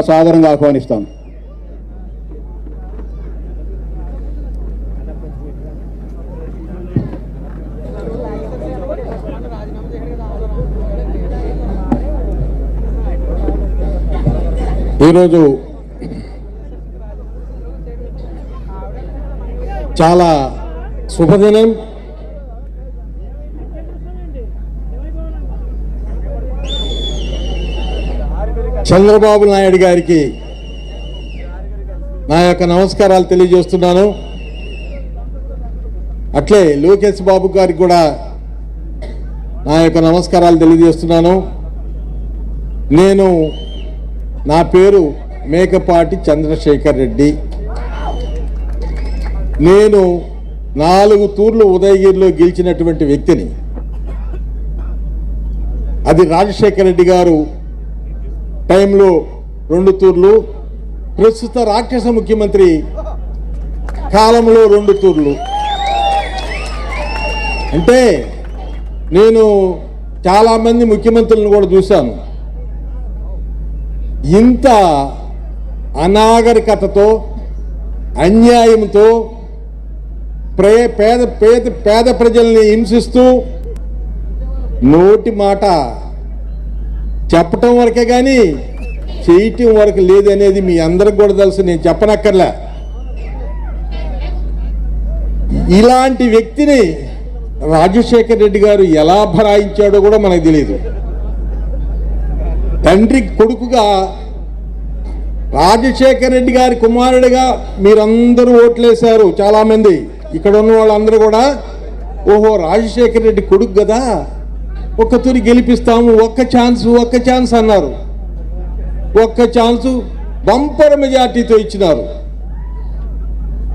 సాదరంగా ఆహ్వానిస్తాం. ఈరోజు చాలా శుభదినం. చంద్రబాబు నాయుడు గారికి నా యొక్క నమస్కారాలు తెలియజేస్తున్నాను. అట్లే లోకేష్ బాబు గారికి కూడా నా యొక్క నమస్కారాలు తెలియజేస్తున్నాను. నా పేరు మేకపాటి చంద్రశేఖర్ రెడ్డి. నేను 4 తూర్లు ఉదయగిరిలో గెలిచినటువంటి వ్యక్తిని. అది రాజశేఖర రెడ్డి గారు టైంలో 2 తూర్లు, ప్రస్తుత రాక్షస ముఖ్యమంత్రి కాలంలో 2 తూర్లు. అంటే నేను చాలామంది ముఖ్యమంత్రులను కూడా చూశాను. ఇంత అనాగరికతతో, అన్యాయంతో పేద ప్రజల్ని హింసిస్తూ నోటి మాట చెప్పటం వరకే కానీ చేయటం వరకు లేదనేది మీ అందరికి కూడా తెలుసు, నేను చెప్పనక్కర్లే. ఇలాంటి వ్యక్తిని రాజశేఖర రెడ్డి గారు ఎలా భరాయించాడో కూడా మనకు తెలియదు. తండ్రి కొడుకుగా రాజశేఖర రెడ్డి గారి కుమారుడిగా మీరందరూ ఓట్లేశారు. చాలామంది ఇక్కడ ఉన్న వాళ్ళందరూ కూడా ఓహో రాజశేఖర రెడ్డి కొడుకు కదా, ఒక్క తూరి గెలిపిస్తాము, ఒక్క ఛాన్స్ అన్నారు. ఒక్క ఛాన్సు బంపర్ మెజార్టీతో ఇచ్చినారు.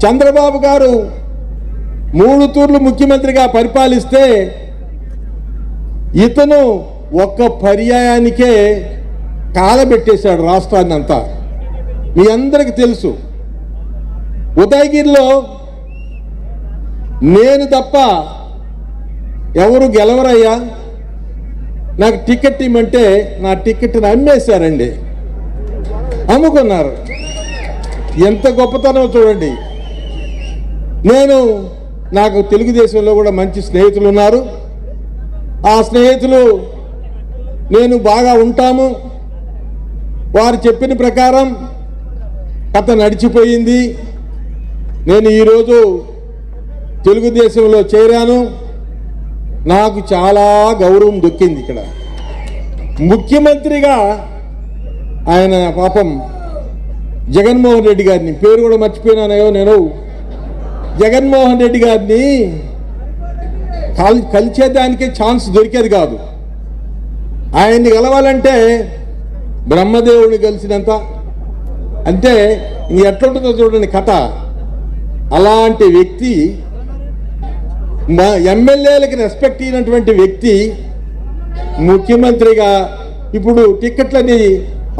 చంద్రబాబు గారు 3 తూర్లు ముఖ్యమంత్రిగా పరిపాలిస్తే ఇతను ఒక్క పర్యాయానికే కాలబెట్టేశాడు రాష్ట్రాన్ని అంతా. మీ అందరికి తెలుసు. ఉదయగిరిలో నేను తప్ప ఎవరు గెలవరయ్యా, నాకు టికెట్ ఇమ్మంటే నా టికెట్ని అమ్మేశారండి, అమ్ముకున్నారు. ఎంత గొప్పతనం చూడండి. నాకు తెలుగుదేశంలో కూడా మంచి స్నేహితులు ఉన్నారు. ఆ స్నేహితులు నేను బాగా ఉంటాము. వారు చెప్పిన ప్రకారం కథ నడిచిపోయింది. నేను ఈరోజు తెలుగుదేశంలో చేరాను. నాకు చాలా గౌరవం దొక్కింది. ఇక్కడ ముఖ్యమంత్రిగా ఆయన పాపం జగన్మోహన్ రెడ్డి గారిని, పేరు కూడా మర్చిపోయినానో నేను, జగన్మోహన్ రెడ్డి గారిని కలిసేదానికే ఛాన్స్ దొరికేది కాదు. ఆయన్ని కలవాలంటే బ్రహ్మదేవుడిని కలిసినంత, అంటే ఎట్లుంటుందో చూడండి కథ. అలాంటి వ్యక్తి, ఎమ్మెల్యేలకి రెస్పెక్ట్ ఇచ్చినటువంటి వ్యక్తి ముఖ్యమంత్రిగా ఇప్పుడు టిక్కెట్లని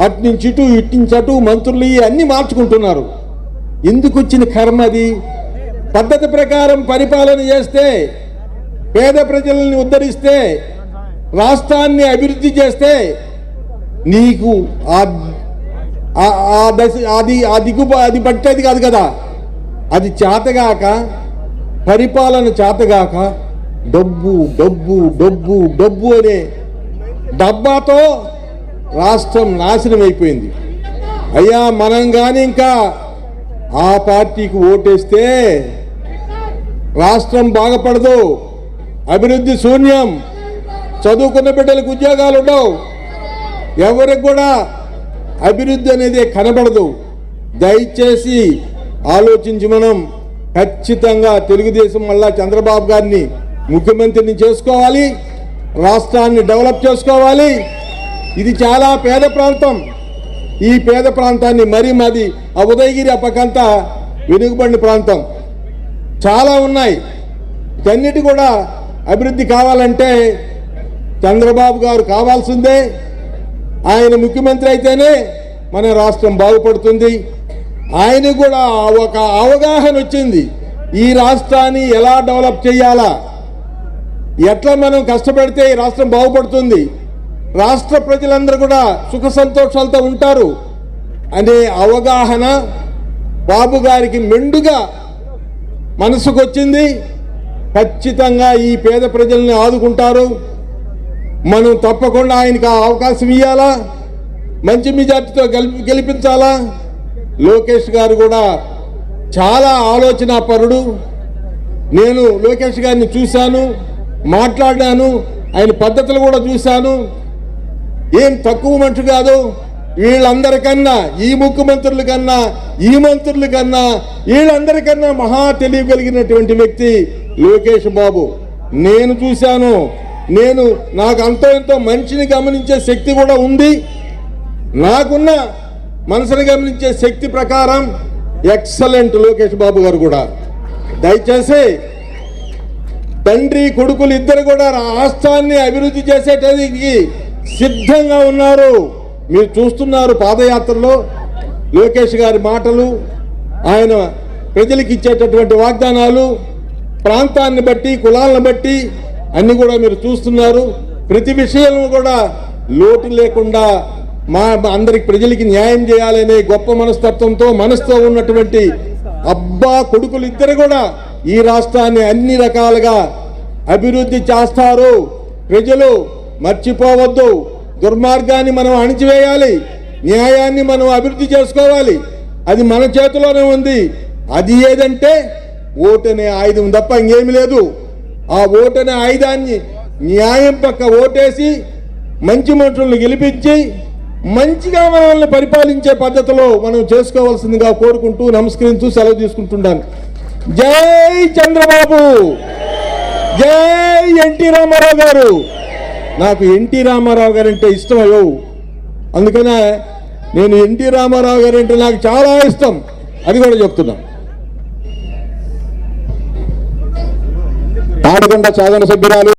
అటు నుంచి ఇటు, ఇటు నుంచి అటు, మంత్రులు అన్నీ మార్చుకుంటున్నారు. ఎందుకు వచ్చిన కర్మ అది? పద్ధతి ప్రకారం పరిపాలన చేస్తే, పేద ప్రజల్ని ఉద్ధరిస్తే, రాష్ట్రాన్ని అభివృద్ధి చేస్తే నీకు అది పట్టేది కాదు కదా. అది చేతగాక, పరిపాలన చేతగాక డబ్బు డబ్బు డబ్బు డబ్బు అనే డబ్బాతో రాష్ట్రం నాశనం అయిపోయింది. అయ్యా, మనం కానీ ఇంకా ఆ పార్టీకి ఓటేస్తే రాష్ట్రం బాగుపడదు, అభివృద్ధి శూన్యం, చదువుకున్న బిడ్డలకు ఉద్యోగాలు ఉండవు, ఎవరికి కూడా అభివృద్ధి అనేది కనబడదు. దయచేసి ఆలోచించి మనం ఖచ్చితంగా తెలుగుదేశం మళ్ళా చంద్రబాబు గారిని ముఖ్యమంత్రిని చేసుకోవాలి, రాష్ట్రాన్ని డెవలప్ చేసుకోవాలి. ఇది చాలా పేద ప్రాంతం. ఈ పేద ప్రాంతాన్ని మాది ఆ ఉదయగిరి అప్పకంతా వెనుకబడిన ప్రాంతం చాలా ఉన్నాయి. ఇవన్నిటి కూడా అభివృద్ధి కావాలంటే చంద్రబాబు గారు కావాల్సిందే. ఆయన ముఖ్యమంత్రి అయితేనే మన రాష్ట్రం బాగుపడుతుంది. ఆయన కూడా ఒక అవగాహన వచ్చింది, ఈ రాష్ట్రాన్ని ఎలా డెవలప్ చేయాలా, ఎట్లా మనం కష్టపడితే ఈ రాష్ట్రం బాగుపడుతుంది, రాష్ట్ర ప్రజలందరూ కూడా సుఖ సంతోషాలతో ఉంటారు, అనే అవగాహన బాబు గారికి మెండుగా మనసుకొచ్చింది. ఖచ్చితంగా ఈ పేద ప్రజల్ని ఆదుకుంటారు. మనం తప్పకుండా ఆయనకు ఆ అవకాశం ఇవ్వాలా, మంచి మెజార్టీతో గెలిపించాలా. లోకేష్ గారు కూడా చాలా ఆలోచనాపరుడు. నేను లోకేష్ గారిని చూశాను, మాట్లాడినాను, ఆయన పద్ధతులు కూడా చూశాను. ఏం తక్కువ మనిషి కాదు. వీళ్ళందరికన్నా, ఈ ముఖ్యమంత్రుల కన్నా, ఈ మంత్రుల కన్నా, వీళ్ళందరికన్నా మహా తెలివి కలిగినటువంటి వ్యక్తి లోకేష్ బాబు. నేను చూశాను. నాకు అంతో ఎంతో మనిషిని గమనించే శక్తి కూడా ఉంది. నాకున్న మనసుని గమనించే శక్తి ప్రకారం ఎక్సలెంట్ లోకేష్ బాబు గారు కూడా. దయచేసి తండ్రి కొడుకులు ఇద్దరు కూడా రాష్ట్రాన్ని అభివృద్ధి చేసేటానికి సిద్ధంగా ఉన్నారు. మీరు చూస్తున్నారు పాదయాత్రలో లోకేష్ గారి మాటలు, ఆయన ప్రజలకు ఇచ్చేటటువంటి వాగ్దానాలు, ప్రాంతాన్ని బట్టి, కులాలను బట్టి అన్ని కూడా మీరు చూస్తున్నారు. ప్రతి విషయం కూడా లోటు లేకుండా మా అందరికి ప్రజలకి న్యాయం చేయాలనే గొప్ప మనసుతో ఉన్నటువంటి అబ్బా కొడుకులు ఇద్దరు కూడా ఈ రాష్ట్రాన్ని అన్ని రకాలుగా అభివృద్ధి చేస్తారు. ప్రజలు మర్చిపోవద్దు. దుర్మార్గాన్ని మనం అణిచివేయాలి, న్యాయాన్ని మనం అభివృద్ధి చేసుకోవాలి. అది మన చేతిలోనే ఉంది. అది ఏదంటే ఓటనే ఆయుధం తప్ప ఇంకేమి లేదు. ఆ ఓటనే ఆయుధాన్ని న్యాయం పక్క ఓటేసి మంచి మనుషులను గెలిపించి మంచిగా మనల్ని పరిపాలించే పద్ధతిలో మనం చేసుకోవాల్సిందిగా కోరుకుంటూ నమస్కరిస్తూ సెలవు తీసుకుంటున్నాను. జై చంద్రబాబు, జై ఎన్టీ రామారావు గారు. నాకు ఎన్టీ రామారావు గారు అంటే ఇష్టం అయ్యో, అందుకనే నేను ఎన్టీ రామారావు గారు అంటే నాకు చాలా ఇష్టం. అది కూడా చెప్తున్నా. తాడికొండ శాసన సభ్యురాలు